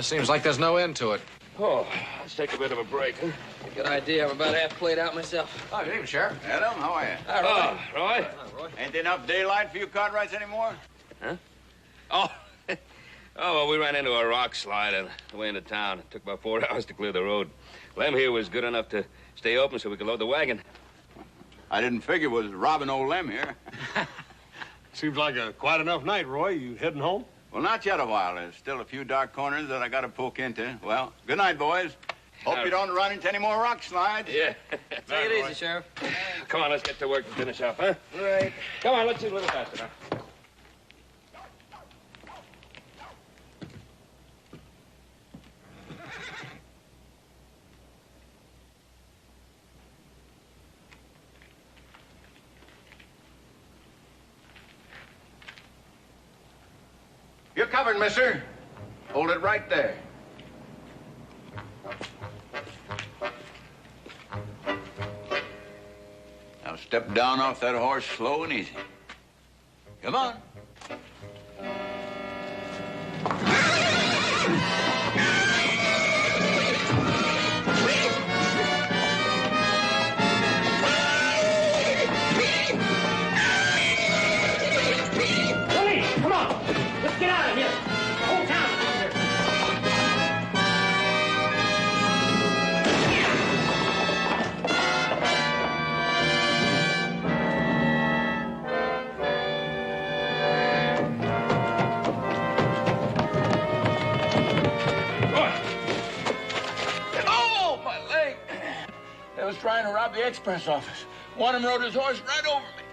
Seems like there's no end to it. Oh, let's take a bit of a break, huh? Good idea. I'm about half played out myself. Oh, good evening, Sheriff. Adam, how are you? Hi, Roy. Roy? Roy. Ain't there enough daylight for you Cartwrights anymore? Huh? Oh, well, we ran into a rock slide on the way into town. It took about 4 hours to clear the road. Lem here was good enough to stay open so we could load the wagon. I didn't figure it was robbing old Lem here. Seems like a quite enough night, Roy. You heading home? Well, not yet a while. There's still a few dark corners that I got to poke into. Well, good night, boys. Hope you don't run into any more rock slides. Yeah. Take it easy, Sheriff. Come on, let's get to work and finish up, huh? Right. Come on, let's do a little faster now. You're covered, mister. Hold it right there. Now step down off that horse slow and easy. Come on. Come on! Let's get out of here! The whole town is here! Oh, my leg! They was trying to rob the express office. One of them rode his horse right over me.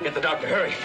Get the doctor, hurry.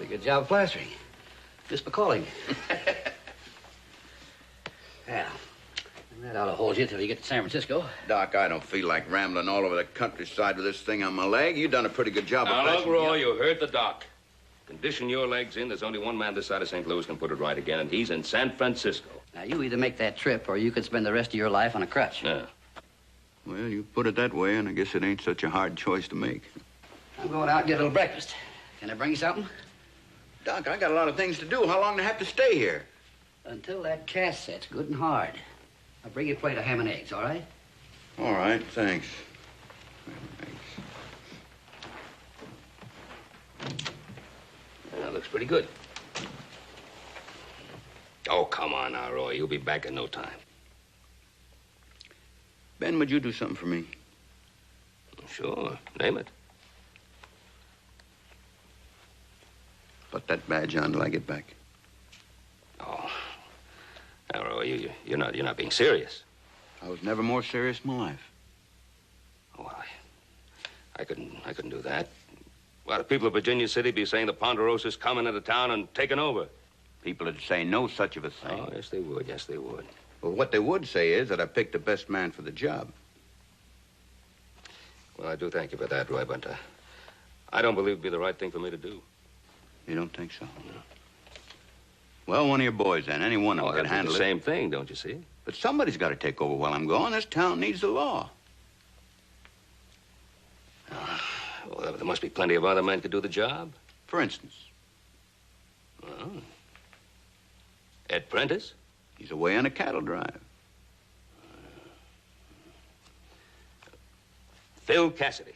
Good job plastering. Just for calling. Yeah. That ought to hold you till you get to San Francisco. Doc, I don't feel like rambling all over the countryside with this thing on my leg. You done a pretty good job of Now, look, patching me Roy, up. you heard the doc. Condition your legs in, there's only one man this side of St. Louis can put it right again, and he's in San Francisco. Now, you either make that trip or you could spend the rest of your life on a crutch. Yeah. Well, you put it that way, and I guess it ain't such a hard choice to make. I'm going out and get a little breakfast. Can I bring you something? Doc, I got a lot of things to do. How long do I have to stay here? Until that cast sets good and hard. I'll bring you a plate of ham and eggs, all right? All right, thanks. That looks pretty good. Oh, come on now, Roy. You'll be back in no time. Ben, would you do something for me? Sure. Name it. Put that badge on till I get back. Oh. Now, Roy, you're not being serious. I was never more serious in my life. Oh, I couldn't do that. Well, the people of Virginia City be saying the Ponderosa's coming into town and taking over. People would say no such of a thing. Oh, yes, they would. Yes, they would. Well, what they would say is that I picked the best man for the job. Well, I do thank you for that, Roy, but I don't believe it'd be the right thing for me to do. You don't think so? No. Well, one of your boys, then. Any one of them that'd can be handle the it. same thing, don't you see? But somebody's got to take over while I'm gone. This town needs the law. Well, there must be plenty of other men who could do the job. For instance, Well, Ed Prentice? he's away on a cattle drive. Phil Cassidy.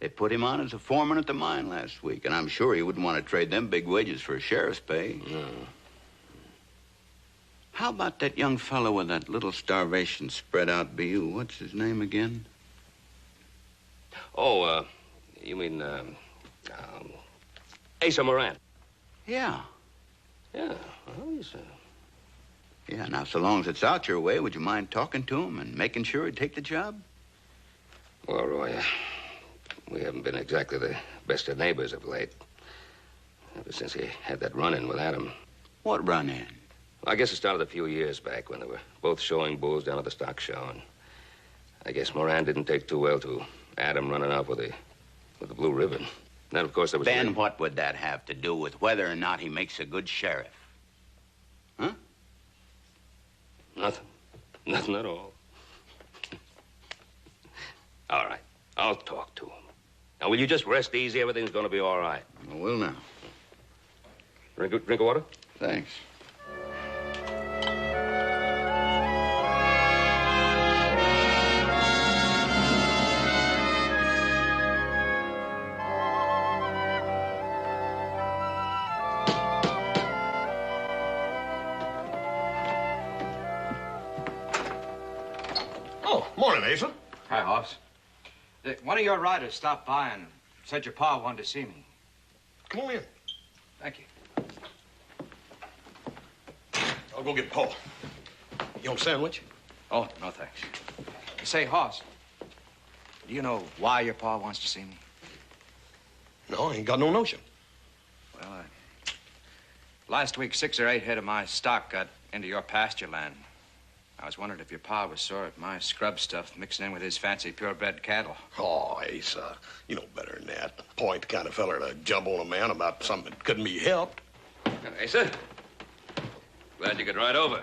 They put him on as a foreman at the mine last week, and I'm sure he wouldn't want to trade them big wages for a sheriff's pay. No. How about that young fellow with that little starvation spread out BU? What's his name again? Oh, you mean, Asa Moran. Yeah. Yeah, well, he's, Yeah, now, so long as it's out your way, would you mind talking to him and making sure he'd take the job? Well, Roy, we haven't been exactly the best of neighbors of late. Ever since he had that run-in with Adam. What run-in? Well, I guess it started a few years back when they were both showing bulls down at the stock show, and I guess Moran didn't take too well to Adam running off with the blue ribbon. Then, of course, there was... Ben, what would that have to do with whether or not he makes a good sheriff? Huh? Nothing. Nothing at all. All right. I'll talk to him. Now, will you just rest easy? Everything's going to be all right. I will now. Drink of water? Thanks. Oh, morning, Asa. Hi, Hoss. One of your riders stopped by and said your pa wanted to see me. Come on in. Thank you. I'll go get Paul. You want a sandwich? Oh, no thanks. Say, Hoss, do you know why your pa wants to see me? No, I ain't got no notion. Well, last week, 6 or 8 head of my stock got into your pasture land. I was wondering if your pa was sore at my scrub stuff mixing in with his fancy purebred cattle. Oh, Asa, you know better than that. Paul ain't the kind of feller to jump on a man about something that couldn't be helped. Asa, glad you could ride over.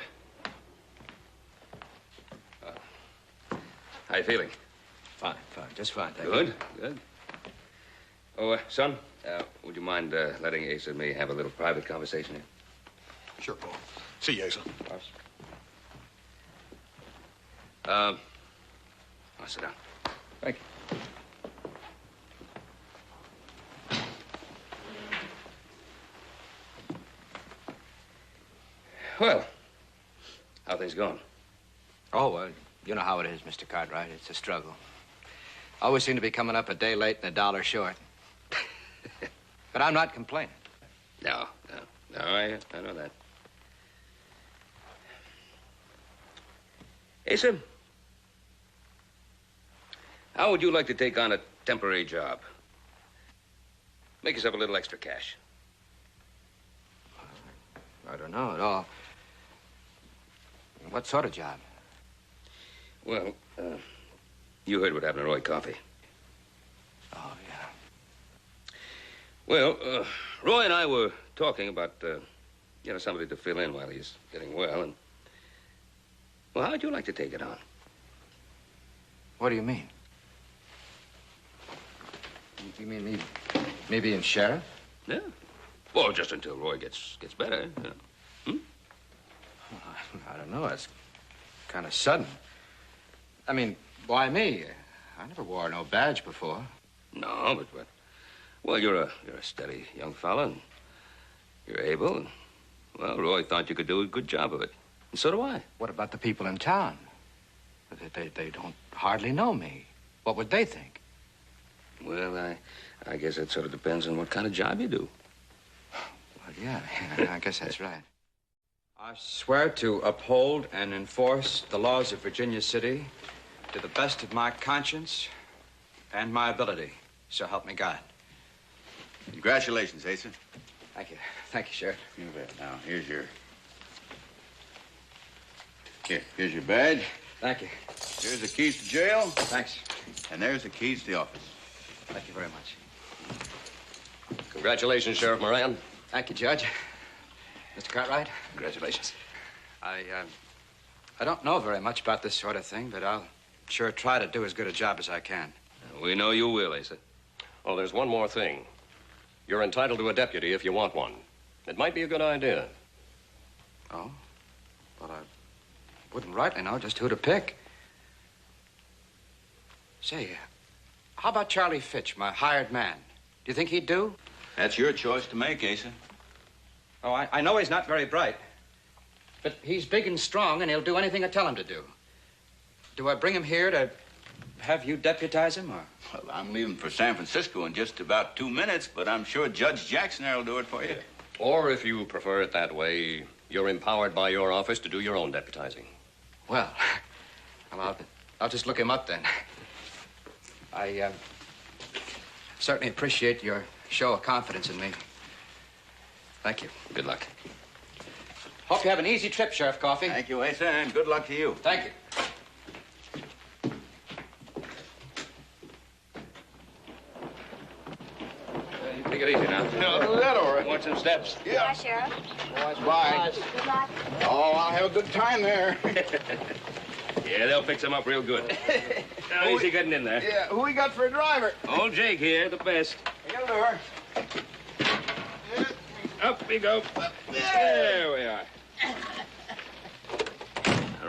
How you feeling? Fine, just fine, thank you. Good, good. Oh, son, would you mind letting Asa and me have a little private conversation here? Sure, Paul. See you, Asa. I'll sit down. Thank you. Well, how things going? Oh, well, you know how it is, Mr. Cartwright. It's a struggle. Always seem to be coming up a day late and a dollar short. But I'm not complaining. No, I know that. Asa, how would you like to take on a temporary job? Make yourself a little extra cash. I don't know at all. What sort of job? Well, you heard what happened to Roy Coffey. Oh, yeah. Well, Roy and I were talking about, somebody to fill in while he's getting well, and... Well, how'd you like to take it on? What do you mean? You mean me being sheriff? Yeah. Well, just until Roy gets better, you know. I don't know. It's kind of sudden. I mean, why me? I never wore no badge before. No, but well, you're a steady young fella, and you're able, and, well, Roy thought you could do a good job of it. And so do I. What about the people in town? They don't hardly know me. What would they think? Well, I guess that sort of depends on what kind of job you do. Well, yeah, I guess that's right. I swear to uphold and enforce the laws of Virginia City to the best of my conscience and my ability. So help me God. Congratulations, Asa. Thank you. Thank you, Sheriff. You bet. Now, here's your badge. Thank you. Here's the keys to jail. Thanks. And there's the keys to the office. Thank you very much. Congratulations, Sheriff Moran. Thank you, Judge. Mr. Cartwright? Congratulations. I don't know very much about this sort of thing, but I'll sure try to do as good a job as I can. We know you will, Asa. Oh, there's one more thing. You're entitled to a deputy if you want one. It might be a good idea. Oh? Well, I wouldn't rightly know just who to pick. Say, How about Charlie Fitch, my hired man? Do you think he'd do? That's your choice to make, Asa. Oh, I know he's not very bright. But he's big and strong, and he'll do anything I tell him to do. Do I bring him here to have you deputize him, or? Well, I'm leaving for San Francisco in just about 2 minutes, but I'm sure Judge Jackson there will do it for you. Or if you prefer it that way, you're empowered by your office to do your own deputizing. Well, I'll just look him up then. I certainly appreciate your show of confidence in me. Thank you. Good luck. Hope you have an easy trip, Sheriff Coffey. Thank you, Asa, and good luck to you. Thank you. Take it easy now. No, that all right. Want some steps? Yeah, Sheriff. Bye. Good luck. Oh, I'll have a good time there. Yeah, they'll fix him up real good. Now, easy getting in there. Yeah, who we got for a driver? Old Jake here, the best. He'll do her. Up we go. There we are.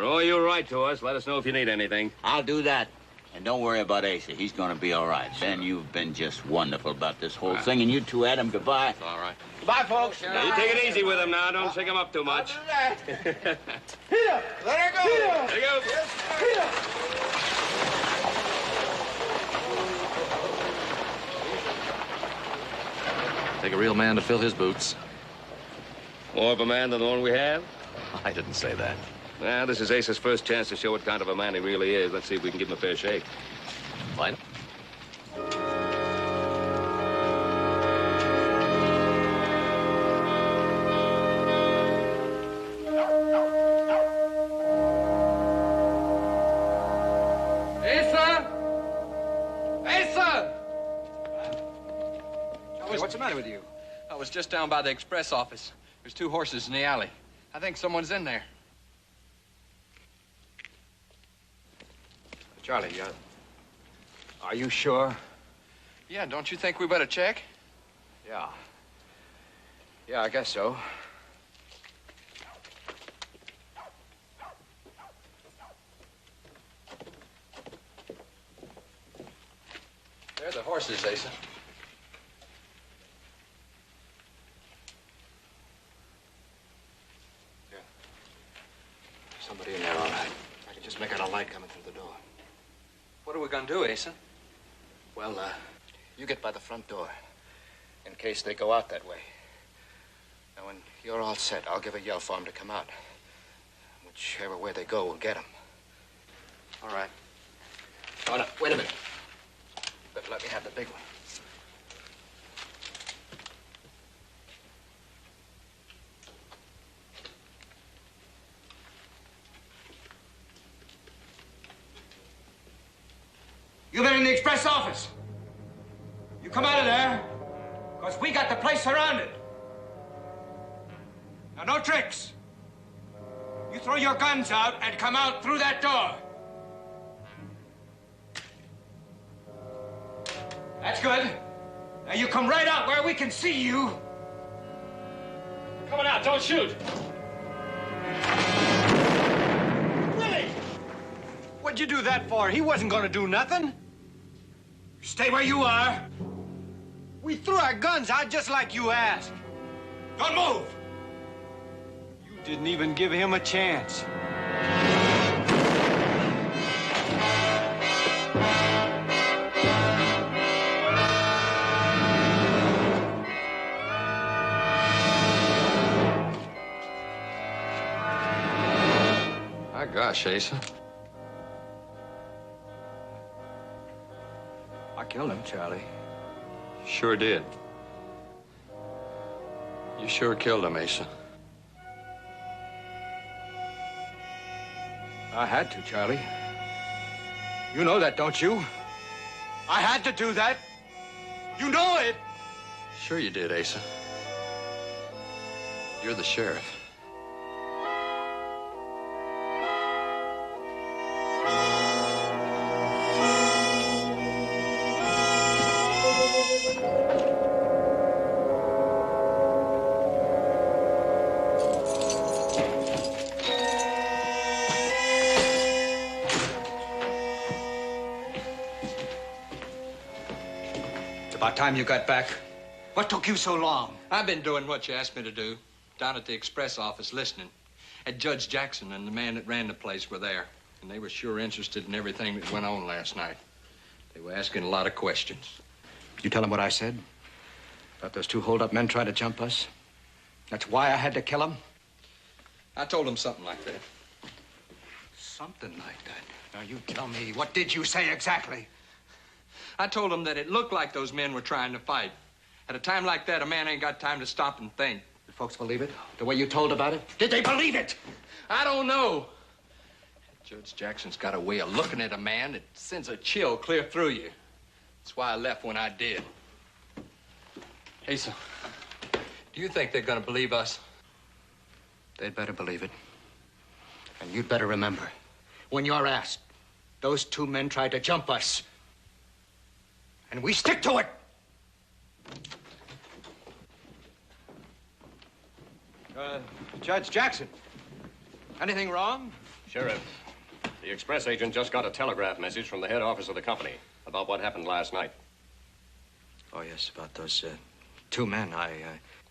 Roy, you write to us. Let us know if you need anything. I'll do that. And don't worry about Asa. He's going to be all right. Ben, you've been just wonderful about this whole thing. And you too, Adam, goodbye. All right. Bye, folks. Now, you take it easy with him now. Don't shake him up too much. Let her go. There you go. Take a real man to fill his boots. More of a man than the one we have? I didn't say that. Well, this is Ace's first chance to show what kind of a man he really is. Let's see if we can give him a fair shake. Fine. Asa! Asa! Hey, what's the matter with you? I was just down by the express office. There's 2 horses in the alley. I think someone's in there. Charlie, are you sure? Yeah, don't you think we better check? Yeah. Yeah, I guess so. They're the horses, Asa. Yeah. Somebody in there, all right. I can just make out a light coming through the door. What are we gonna do, Asa? Well, you get by the front door, in case they go out that way. Now, when you're all set, I'll give a yell for them to come out. Whichever way they go, we'll get them. All right. Oh, no, wait a minute. Better let me have the big one. You've been in the express office. You come out of there, because we got the place surrounded. Now, no tricks. You throw your guns out and come out through that door. That's good. Now, you come right out where we can see you. Coming out, don't shoot. Willie! What'd you do that for? He wasn't gonna do nothing. Stay where you are. We threw our guns out just like you asked. Don't move. You didn't even give him a chance. My gosh, Asa. I killed him, Charlie. Sure did. You sure killed him, Asa. I had to, Charlie. You know that, don't you? I had to do that. You know it. Sure you did, Asa. You're the sheriff. About time you got back. What took you so long? I've been doing what you asked me to do, down at the express office listening. And Judge Jackson and the man that ran the place were there, and they were sure interested in everything that went on last night. They were asking a lot of questions. You tell them what I said? About those 2 hold-up men trying to jump us? That's why I had to kill them? I told them something like that. Something like that. Now, you tell me, what did you say exactly? I told them that it looked like those men were trying to fight. At a time like that, a man ain't got time to stop and think. Did folks believe it? The way you told about it? Did they believe it? I don't know. Judge Jackson's got a way of looking at a man that sends a chill clear through you. That's why I left when I did. Asa, do you think they're gonna believe us? They'd better believe it. And you'd better remember, when you're asked, those 2 men tried to jump us. And we stick to it. Judge Jackson, anything wrong? Sheriff, the express agent just got a telegraph message from the head office of the company about what happened last night. Oh, yes, about those 2 men.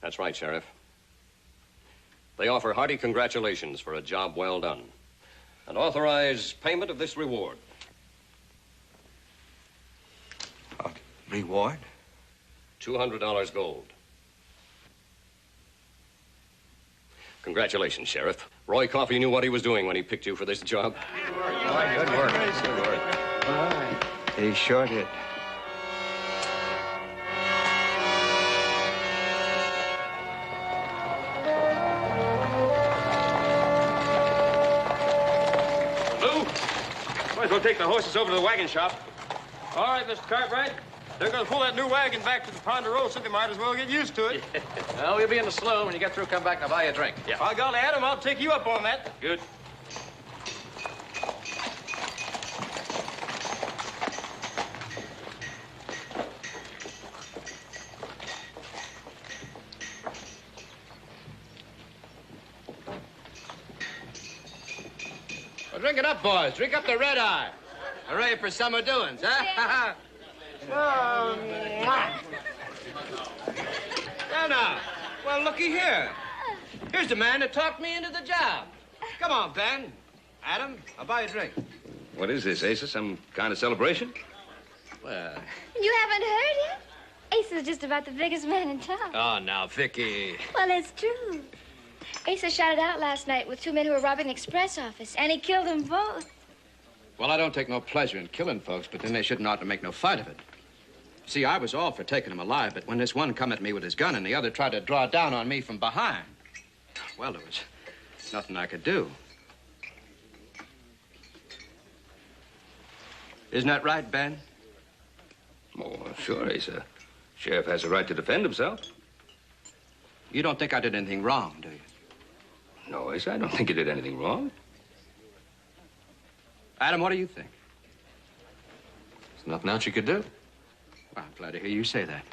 That's right, Sheriff. They offer hearty congratulations for a job well done and authorize payment of this reward. Reward? $200 gold. Congratulations, Sheriff. Roy Coffey knew what he was doing when he picked you for this job. Good work. Good work. All right. He sure did. Lou, might as well take the horses over to the wagon shop. All right, Mr. Cartwright. They're going to pull that new wagon back to the Ponderosa. They might as well get used to it. Well, we'll be in the saloon. When you get through, come back and I'll buy you a drink. Yeah. By golly, Adam, I'll take you up on that. Good. Well, drink it up, boys. Drink up the red eye. Hooray for summer doings, huh? Now. Well, looky here. Here's the man that talked me into the job. Come on, Ben. Adam, I'll buy you a drink. What is this, Asa? Some kind of celebration? Well... You haven't heard it? Ace is just about the biggest man in town. Oh, now, Vicky. Well, it's true. Asa shot it out last night with 2 men who were robbing the express office, and he killed them both. Well, I don't take no pleasure in killing folks, but then they shouldn't ought to make no fight of it. See, I was all for taking them alive, but when this one come at me with his gun and the other tried to draw down on me from behind, well, there was nothing I could do. Isn't that right, Ben? Oh, sure, Asa. Sheriff has a right to defend himself. You don't think I did anything wrong, do you? No, Asa, I don't think you did anything wrong. Adam, what do you think? There's nothing else you could do. Well, I'm glad to hear you say that.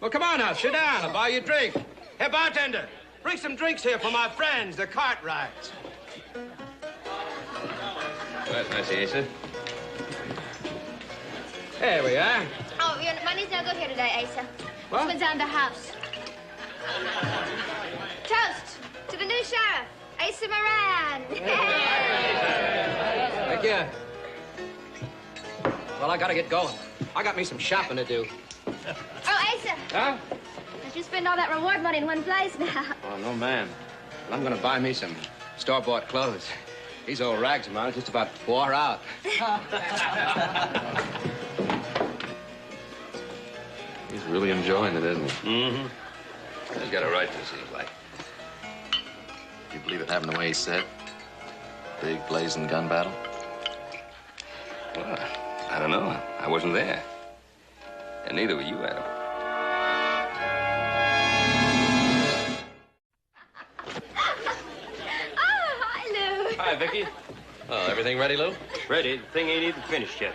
Well, come on now, sit down. I'll buy you a drink. Hey, bartender, bring some drinks here for my friends, the Cartwrights. That's nice, Asa. There we are. Oh, money's no good here today, Asa. What? This one's on the house. Toast to the new sheriff, Asa Moran. Thank you. Well, I gotta get going. I got me some shopping to do. Oh, Asa. Huh? Don't you spend all that reward money in one place now. Oh, no, ma'am. Well, I'm gonna buy me some store-bought clothes. These old rags of mine are just about wore out. He's really enjoying it, isn't he? Mm-hmm. He's got a right to, seems like. You believe it happened the way he said? Big blazing gun battle? Well, I don't know. I wasn't there. And neither were you, Adam. Oh, hi, Lou. Hi, Vicky. Oh, everything ready, Lou? Ready. The thing ain't even finished yet.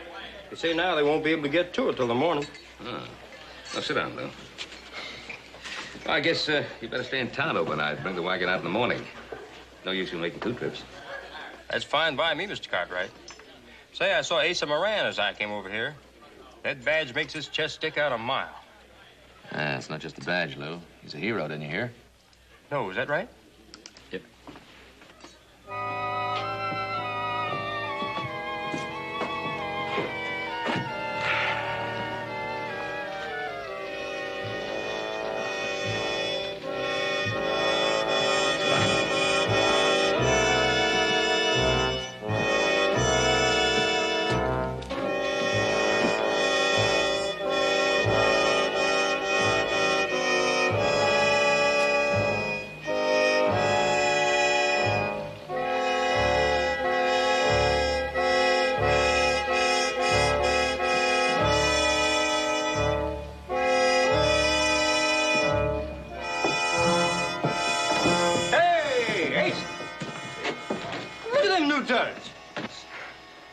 They say now they won't be able to get to it till the morning. Oh. Well, sit down, Lou. Well, I guess you better stay in town overnight. Bring the wagon out in the morning. No use in making 2 trips. That's fine by me, Mr. Cartwright. Say, I saw Asa Moran as I came over here. That badge makes his chest stick out a mile. Ah, it's not just a badge, Lou. He's a hero, didn't you hear? No, is that right? Yep.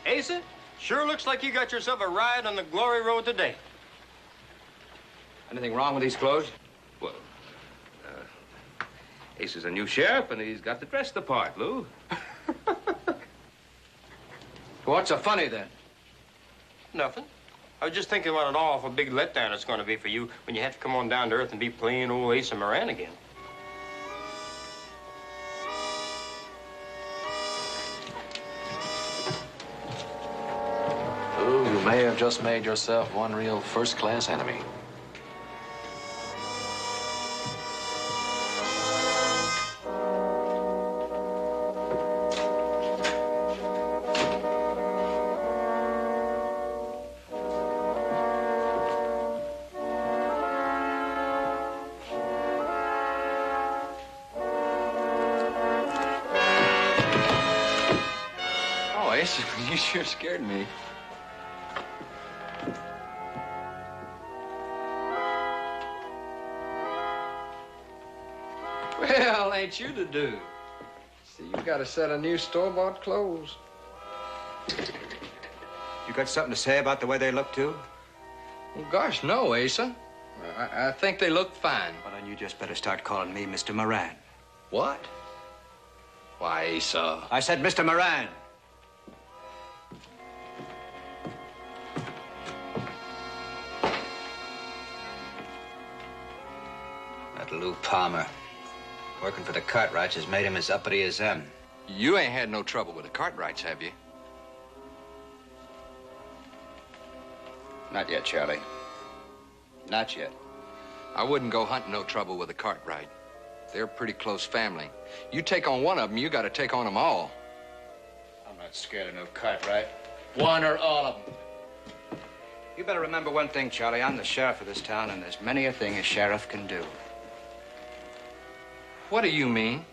Asa, sure looks like you got yourself a ride on the glory road today. Anything wrong with these clothes? Well, Ace is a new sheriff, and he's got to dress the part, Lou. What's so funny, then? Nothing. I was just thinking what an awful big letdown it's going to be for you when you have to come on down to earth and be plain old Asa Moran again. Lou, you may have just made yourself one real first-class enemy. You sure scared me. Well, ain't you the dude? See, you got a set of new store-bought clothes. You got something to say about the way they look, too? Well, gosh, no, Asa. I think they look fine. Well, then you just better start calling me Mr. Moran. What? Why, Asa? I said Mr. Moran. Lou Palmer, working for the Cartwrights, has made him as uppity as them. You ain't had no trouble with the Cartwrights, have you? Not yet, Charlie. Not yet. I wouldn't go hunting no trouble with the Cartwright. They're a pretty close family. You take on one of them, you got to take on them all. I'm not scared of no Cartwright. One or all of them. You better remember one thing, Charlie. I'm the sheriff of this town, and there's many a thing a sheriff can do. What do you mean?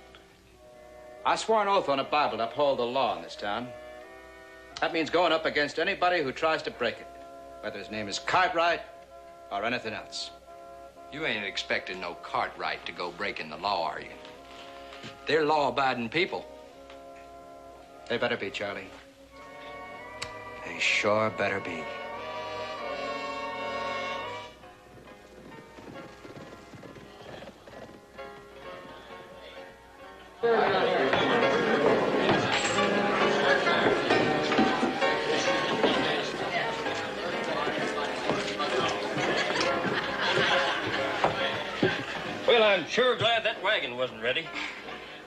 I swore an oath on a Bible to uphold the law in this town. That means going up against anybody who tries to break it, whether his name is Cartwright or anything else. You ain't expecting no Cartwright to go breaking the law, are you? They're law-abiding people. They better be, Charlie. They sure better be. Well, I'm sure glad that wagon wasn't ready.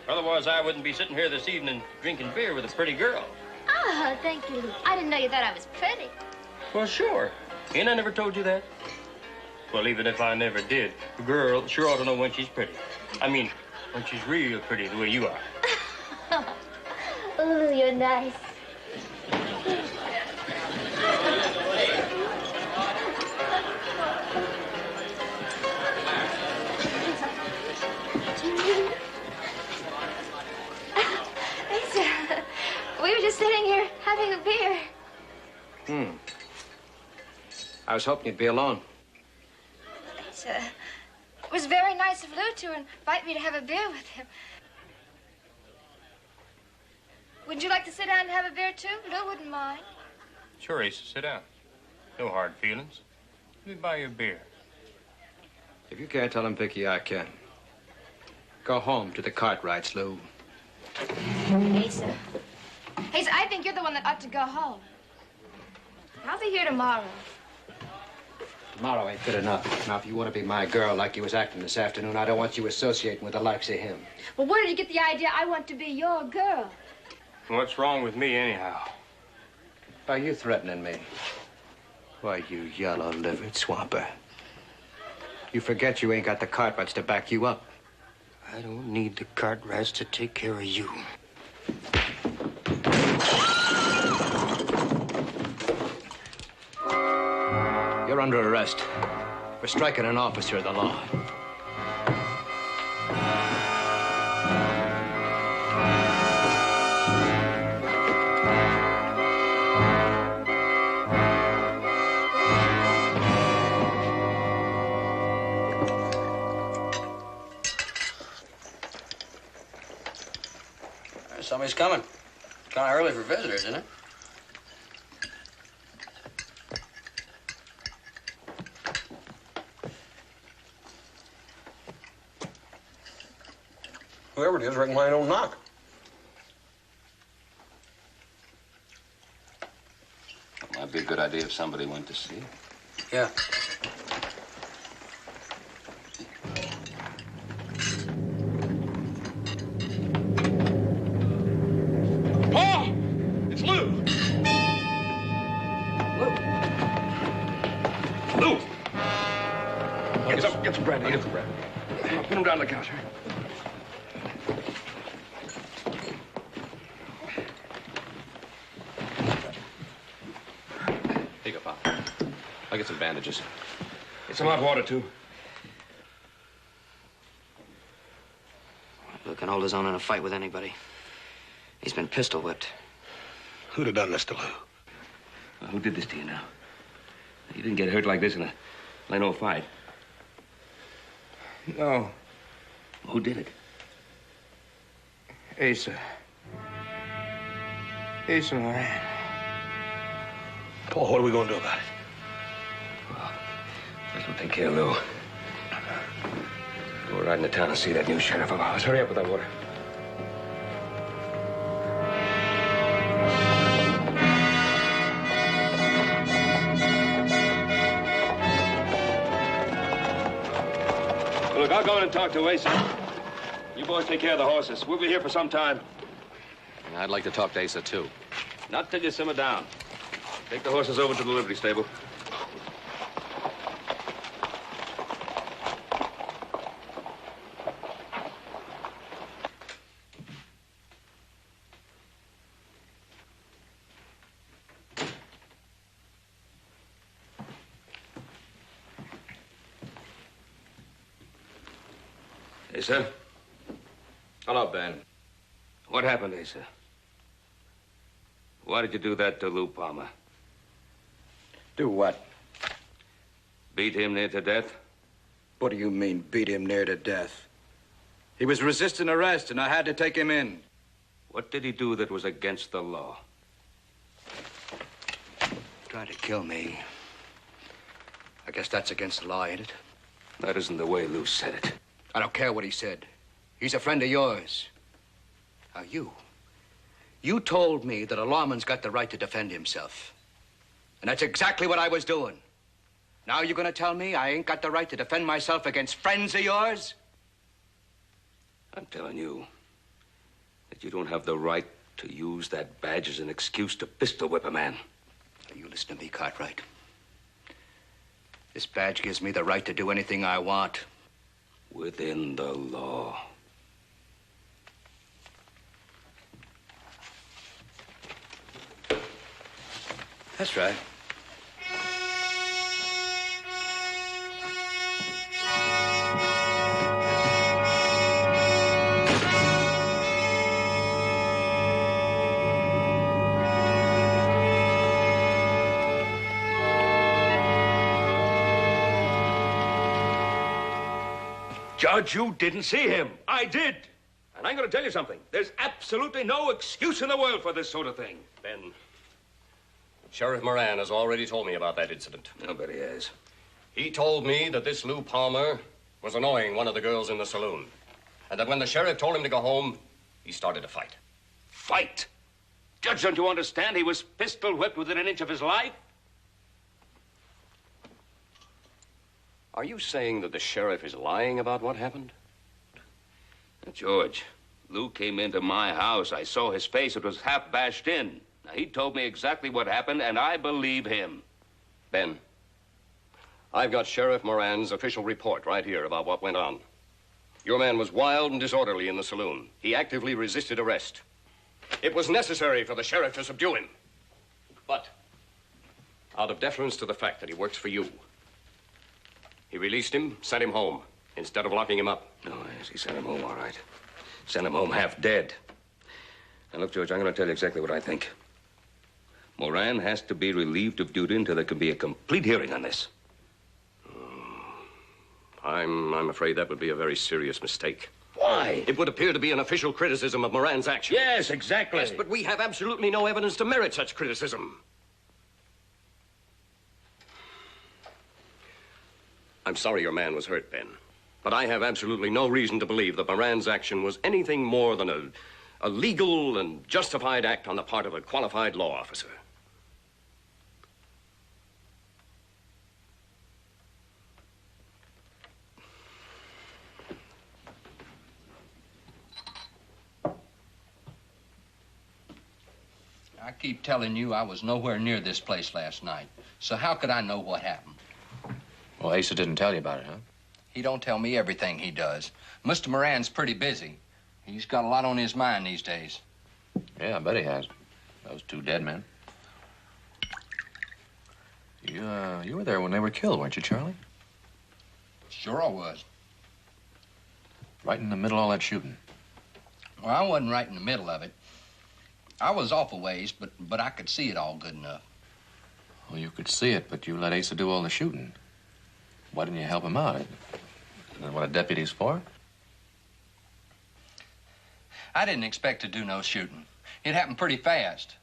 Otherwise, I wouldn't be sitting here this evening drinking beer with a pretty girl. Oh, thank you, Lou. I didn't know you thought I was pretty. Well, sure. Ain't I never told you that? Well, even if I never did, a girl sure ought to know when she's pretty. I mean, when she's real pretty the way you are. Oh, Lou, you're nice. We were just sitting here having a beer. I was hoping you'd be alone. It was very nice of Lou to invite me to have a beer with him. Would you like to sit down and have a beer, too? Lou wouldn't mind. Sure, Asa, sit down. No hard feelings. Let me buy you a beer. If you can't tell him, Vicky, I can. Go home to the Cartwrights, Lou. Asa. Asa, I think you're the one that ought to go home. I'll be here tomorrow. Tomorrow ain't good enough. Now, if you want to be my girl like you was acting this afternoon, I don't want you associating with the likes of him. Well, where did you get the idea I want to be your girl? What's wrong with me, anyhow? Are you threatening me? Why, you yellow-livered swamper. You forget you ain't got the Cartwrights to back you up. I don't need the Cartwrights to take care of you. You're under arrest for striking an officer of the law. Somebody's coming. Kind of early for visitors, isn't it? Whoever it is, reckon why I don't knock. Might be a good idea if somebody went to see. Yeah. Paul! It's Lou! Lou! Get some brandy, get some brandy. Put him down on the counter. Here you go, Pop. I'll get some bandages. Get some hot water, too. Lou can hold his own in a fight with anybody. He's been pistol whipped. Who'd have done this to Lou? Well, who did this to you now? You didn't get hurt like this in a plain old fight. No. Who did it? Asa. Asa Moran. Paul, what are we going to do about it? Well, first we'll take care of Lou. Go right into town and see that new sheriff of ours. Hurry up with that water. Well, look, I'll go in and talk to Asa. You boys take care of the horses. We'll be here for some time. I'd like to talk to Asa, too. Not till you simmer down. Take the horses over to the livery stable. Asa? Hello, Ben. What happened, Asa? Why did you do that to Lou Palmer? Do what? Beat him near to death? What do you mean, beat him near to death? He was resisting arrest, and I had to take him in. What did he do that was against the law? Tried to kill me. I guess that's against the law, ain't it? That isn't the way Lou said it. I don't care what he said. He's a friend of yours. Now, you told me that a lawman's got the right to defend himself. And that's exactly what I was doing. Now you're gonna tell me I ain't got the right to defend myself against friends of yours? I'm telling you that you don't have the right to use that badge as an excuse to pistol whip a man. Now, you listen to me, Cartwright. This badge gives me the right to do anything I want. Within the law. That's right. Judge, you didn't see him. I did. And I'm going to tell you something. There's absolutely no excuse in the world for this sort of thing. Ben, Sheriff Moran has already told me about that incident. I bet he has. He told me that this Lou Palmer was annoying one of the girls in the saloon. And that when the sheriff told him to go home, he started a fight. Fight? Judge, don't you understand? He was pistol whipped within an inch of his life. Are you saying that the sheriff is lying about what happened? George, Lou came into my house. I saw his face. It was half bashed in. Now, he told me exactly what happened, and I believe him. Ben, I've got Sheriff Moran's official report right here about what went on. Your man was wild and disorderly in the saloon. He actively resisted arrest. It was necessary for the sheriff to subdue him. But, out of deference to the fact that he works for you, he released him, sent him home, instead of locking him up. No, yes, he sent him home, all right. Sent him home half dead. Now, look, George, I'm going to tell you exactly what I think. Moran has to be relieved of duty until there can be a complete hearing on this. I'm afraid that would be a very serious mistake. Why? It would appear to be an official criticism of Moran's action. Yes, exactly. Yes, but we have absolutely no evidence to merit such criticism. I'm sorry your man was hurt, Ben. But I have absolutely no reason to believe that Moran's action was anything more than a legal and justified act on the part of a qualified law officer. I keep telling you I was nowhere near this place last night. So how could I know what happened? Well, Asa didn't tell you about it, huh? He don't tell me everything he does. Mr. Moran's pretty busy. He's got a lot on his mind these days. Yeah, I bet he has. Those two dead men. You were there when they were killed, weren't you, Charlie? Sure I was. Right in the middle of all that shooting. Well, I wasn't right in the middle of it. I was off a ways, but I could see it all good enough. Well, you could see it, but you let Asa do all the shooting. Why didn't you help him out? Isn't that what a deputy's for? I didn't expect to do no shooting. It happened pretty fast.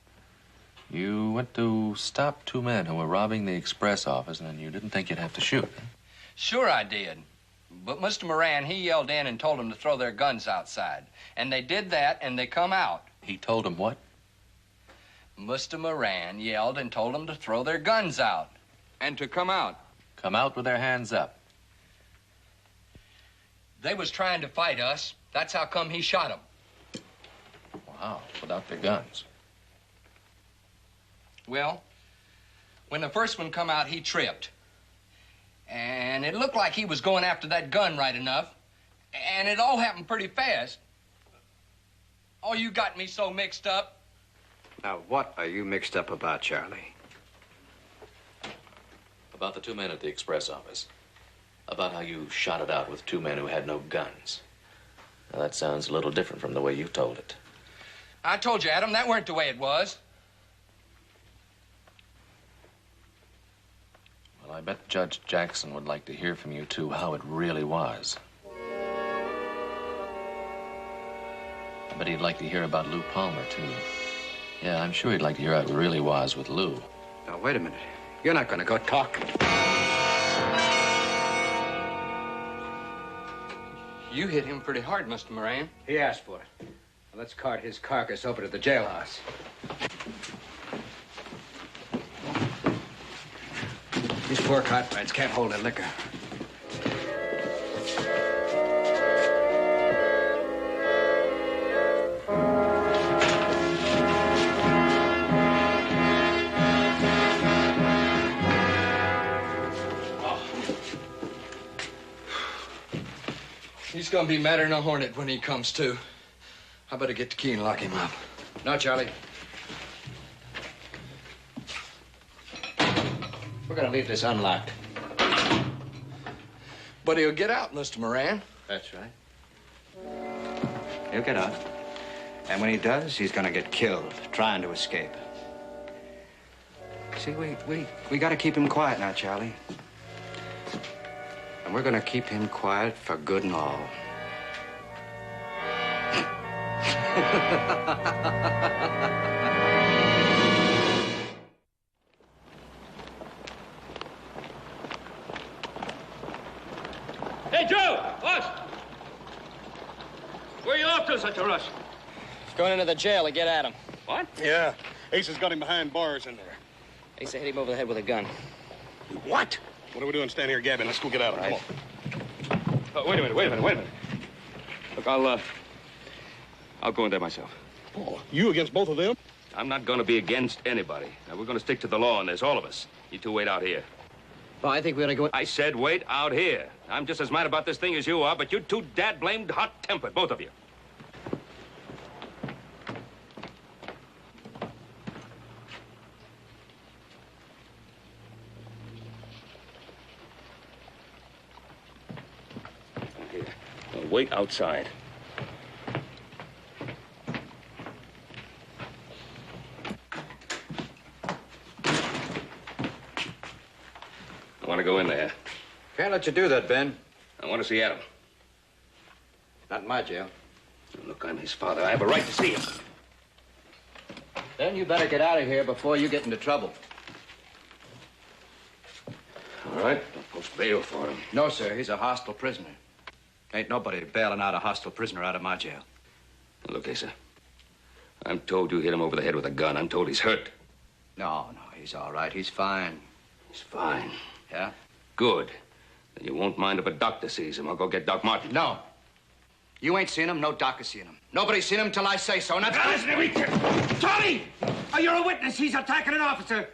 You went to stop two men who were robbing the express office, and you didn't think you'd have to shoot. Sure I did. But Mr. Moran, he yelled in and told them to throw their guns outside. And they did that, and they come out. He told them what? Mr. Moran yelled and told them to throw their guns out. And to come out. Come out with their hands up. They was trying to fight us. That's how come he shot them. Wow, without their guns. Well, when the first one come out, he tripped. And it looked like he was going after that gun right enough. And it all happened pretty fast. Oh, you got me so mixed up. Now, what are you mixed up about, Charlie? About the two men at the express office. About how you shot it out with two men who had no guns. Now, that sounds a little different from the way you told it. I told you, Adam, that weren't the way it was. Well, I bet Judge Jackson would like to hear from you, too, how it really was. I bet he'd like to hear about Lou Palmer, too. Yeah, I'm sure he'd like to hear how it really was with Lou. Now, wait a minute. You're not going to go talk. You hit him pretty hard, Mr. Moran. He asked for it. Now, let's cart his carcass over to the jailhouse. These poor cartwrights can't hold their liquor. He's gonna be madder than a hornet when he comes to. I better get the key and lock him up. No, Charlie. We're gonna leave this unlocked. But he'll get out, Mr. Moran. That's right. He'll get out. And when he does, he's gonna get killed, trying to escape. See, we gotta keep him quiet now, Charlie. And we're gonna keep him quiet for good and all. Hey, Joe! What? Where are you off to such a rush? He's going into the jail to get at him. What? Yeah. Ace has got him behind bars in there. Asa hit him over the head with a gun. What? What are we doing standing here gabbing? Let's go get out of here. Come on. Wait a minute. Look, I'll go in there myself. Oh, you against both of them? I'm not going to be against anybody. Now, we're going to stick to the law, and there's all of us. You two wait out here. Well, I think we ought to go... I said wait out here. I'm just as mad about this thing as you are, but you two dad-blamed hot-tempered, both of you. Here. Now, wait outside. I want to go in there. Can't let you do that, Ben. I want to see Adam. Not in my jail. Look, I'm his father. I have a right to see him. Then you better get out of here before you get into trouble. All right. I'll post bail for him. No, sir. He's a hostile prisoner. Ain't nobody bailing out a hostile prisoner out of my jail. Look, Asa. I'm told you hit him over the head with a gun. I'm told he's hurt. No, he's all right. He's fine. He's fine. Yeah? Good. Then you won't mind if a doctor sees him. I'll go get Doc Martin. No. You ain't seen him. No doctor seen him. Nobody's seen him till I say so. And that's... Listen to me, Tommy! Oh, you're a witness. He's attacking an officer.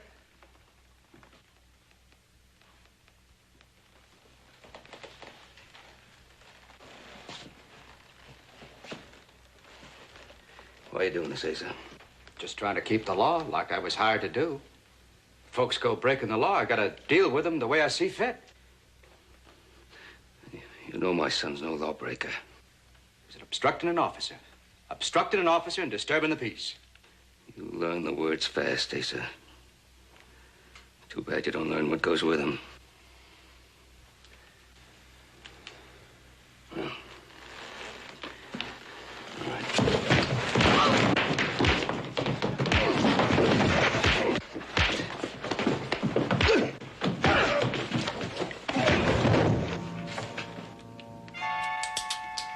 Why are you doing this, Asa? Just trying to keep the law like I was hired to do. Folks go breaking the law, I gotta deal with them the way I see fit. You know my son's no lawbreaker. He's obstructing an officer. Obstructing an officer and disturbing the peace. You learn the words fast, Asa. Too bad you don't learn what goes with them. Well. All right.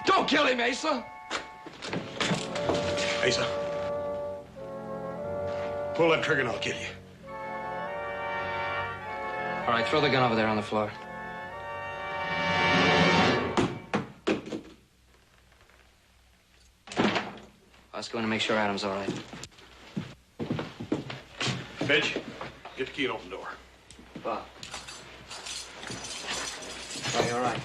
Don't kill him, Asa. Asa. Pull that trigger and I'll kill you. All right, throw the gun over there on the floor. I was going to make sure Adam's all right. Fitch, get the key and open the door. Bob. Are you all right?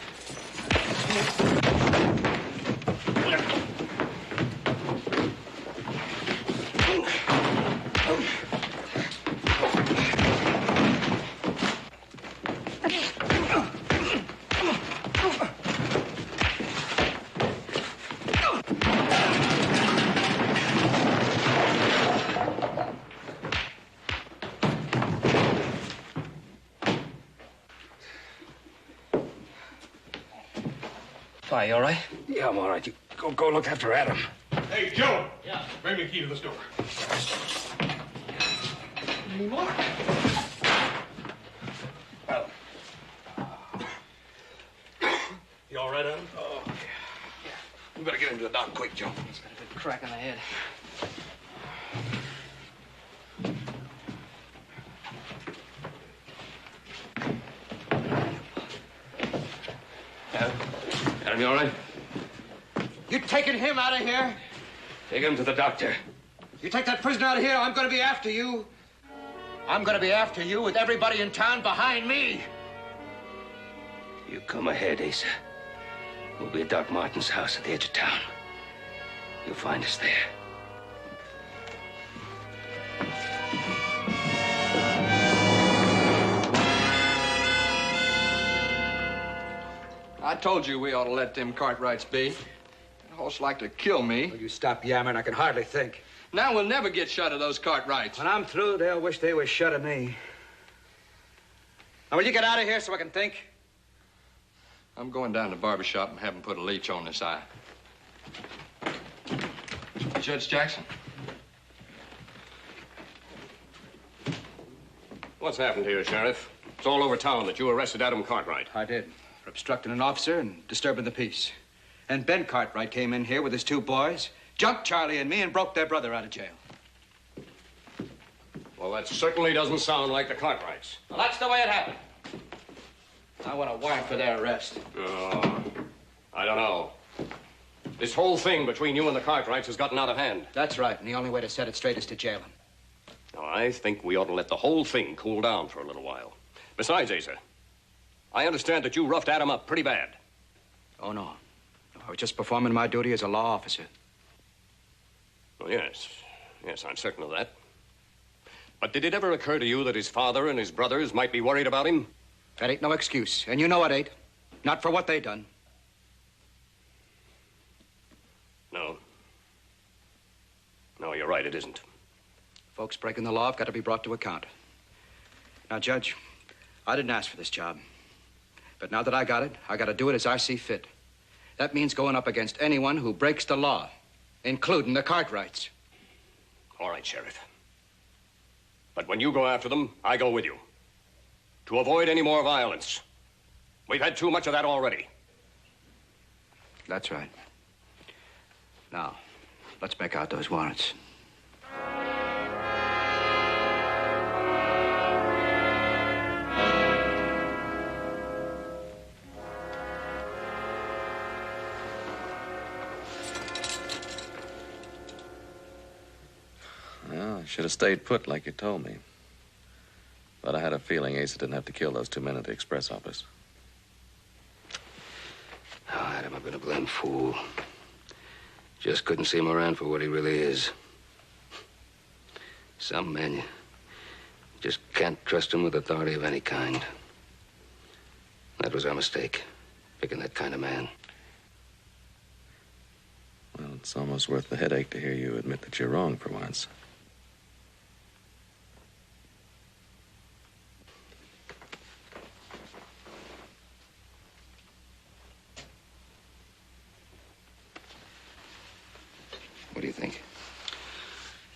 Are you all right? Yeah, I'm all right. You go look after Adam. Hey, Joe. Yeah. Bring me the key to the store. Mark. Well. You all right, Adam? Oh, yeah. We better get into the dock quick, Joe. He's got a good crack on the head. Adam, you all right? You taking him out of here? Take him to the doctor. You take that prisoner out of here, I'm gonna be after you. I'm gonna be after you with everybody in town behind me. You come ahead, Asa. We'll be at Doc Martin's house at the edge of town. You'll find us there. I told you we ought to let them Cartwrights be. That horse like to kill me. Will you stop yammering? I can hardly think. Now we'll never get shut of those Cartwrights. When I'm through, they'll wish they was shut of me. Now, will you get out of here so I can think? I'm going down to the barber shop and have them put a leech on this eye. Judge Jackson. What's happened here, Sheriff? It's all over town that you arrested Adam Cartwright. I did. For obstructing an officer and disturbing the peace. And Ben Cartwright came in here with his two boys, jumped Charlie and me, and broke their brother out of jail. Well, that certainly doesn't sound like the Cartwrights. Well, that's the way it happened. I want a warrant for their arrest. Oh, I don't know. This whole thing between you and the Cartwrights has gotten out of hand. That's right, and the only way to set it straight is to jail him. Now, I think we ought to let the whole thing cool down for a little while. Besides, Asa, I understand that you roughed Adam up pretty bad. Oh, no. I was just performing my duty as a law officer. Well, yes. Yes, I'm certain of that. But did it ever occur to you that his father and his brothers might be worried about him? That ain't no excuse, and you know it ain't. Not for what they done. No. No, you're right, it isn't. Folks breaking the law have got to be brought to account. Now, Judge, I didn't ask for this job. But now that I got it, I got to do it as I see fit. That means going up against anyone who breaks the law, including the Cartwrights. All right, Sheriff. But when you go after them, I go with you. To avoid any more violence. We've had too much of that already. That's right. Now, let's make out those warrants. Well, I should have stayed put like you told me. But I had a feeling Asa didn't have to kill those two men at the express office. Oh, Adam, I've been a blamed fool. Just couldn't see him around for what he really is. Some men, you just can't trust him with authority of any kind. That was our mistake, picking that kind of man. Well, it's almost worth the headache to hear you admit that you're wrong for once. What do you think?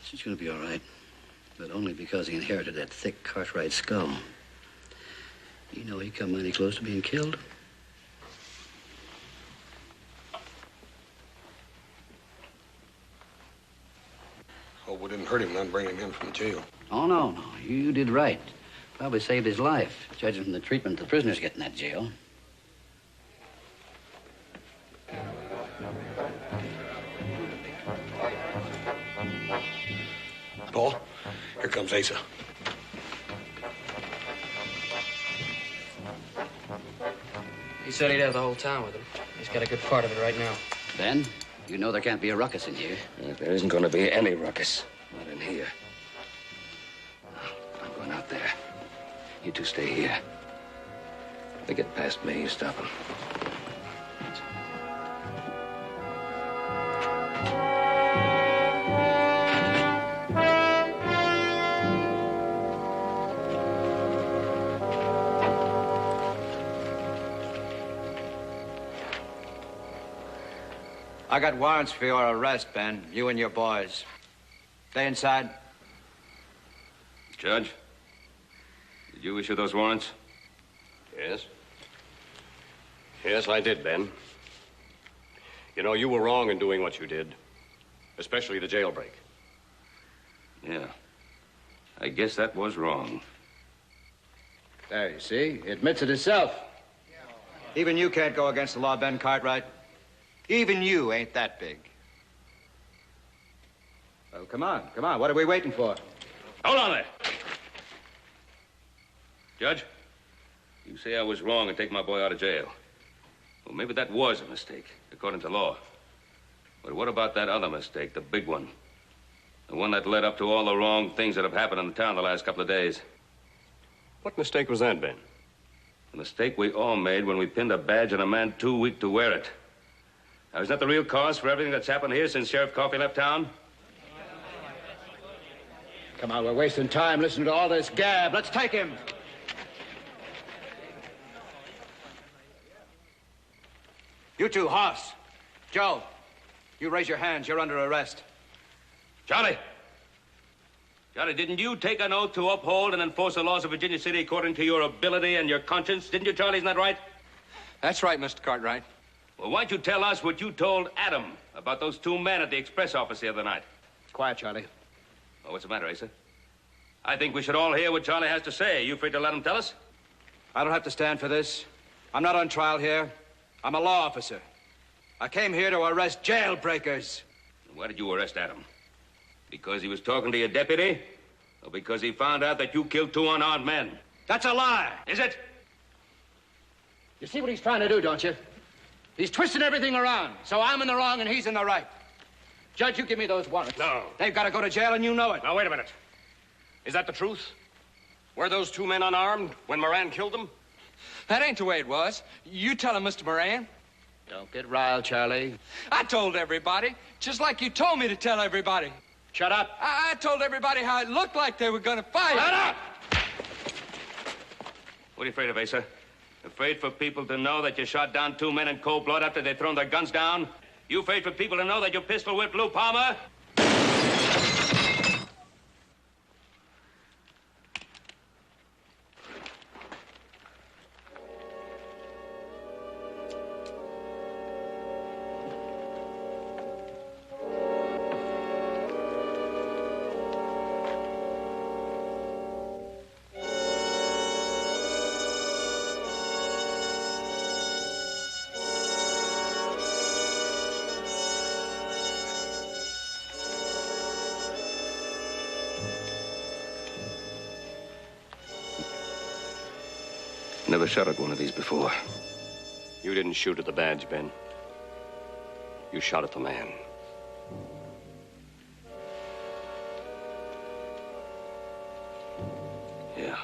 She's going to be all right, but only because he inherited that thick Cartwright skull. You know he come mighty close to being killed. Hope we didn't hurt him none bringing him in from jail. Oh, no. You did right. Probably saved his life, judging from the treatment the prisoners get in that jail. Paul, here comes Asa. He said he'd have the whole town with him. He's got a good part of it right now. Ben, you know there can't be a ruckus in here. There isn't going to be any ruckus. Not in here. I'm going out there. You two stay here. If they get past me, you stop them. I got warrants for your arrest, Ben. You and your boys. Stay inside. Judge, did you issue those warrants? Yes. Yes, I did, Ben. You know, you were wrong in doing what you did, especially the jailbreak. Yeah. I guess that was wrong. There, you see? He admits it himself. Even you can't go against the law, Ben Cartwright. Even you ain't that big. Well, come on. What are we waiting for? Hold on there. Judge, you say I was wrong and take my boy out of jail. Well, maybe that was a mistake, according to law. But what about that other mistake, the big one? The one that led up to all the wrong things that have happened in the town the last couple of days. What mistake was that, Ben? The mistake we all made when we pinned a badge on a man too weak to wear it. Now, isn't that the real cause for everything that's happened here since Sheriff Coffey left town? Come on, we're wasting time listening to all this gab. Let's take him. You two, Hoss. Joe, you raise your hands. You're under arrest. Charlie! Charlie, didn't you take an oath to uphold and enforce the laws of Virginia City according to your ability and your conscience? Didn't you, Charlie? Isn't that right? That's right, Mr. Cartwright. Well, why don't you tell us what you told Adam about those two men at the express office the other night? Quiet, Charlie. Well, what's the matter, Asa? I think we should all hear what Charlie has to say. You afraid to let him tell us? I don't have to stand for this. I'm not on trial here. I'm a law officer. I came here to arrest jailbreakers. Why did you arrest Adam? Because he was talking to your deputy? Or because he found out that you killed 2 unarmed men? That's a lie. Is it? You see what he's trying to do, don't you? He's twisting everything around. So I'm in the wrong and he's in the right. Judge, you give me those warrants. No. They've got to go to jail and you know it. Now, wait a minute. Is that the truth? Were those 2 men unarmed when Moran killed them? That ain't the way it was. You tell him, Mr. Moran. Don't get riled, Charlie. I told everybody, just like you told me to tell everybody. Shut up. I told everybody how it looked like they were gonna fight. Shut up! What are you afraid of, Asa? Afraid for people to know that you shot down 2 men in cold blood after they'd thrown their guns down? You afraid for people to know that you pistol whipped Lou Palmer? Never shot at one of these before. You didn't shoot at the badge, Ben. You shot at the man. Yeah.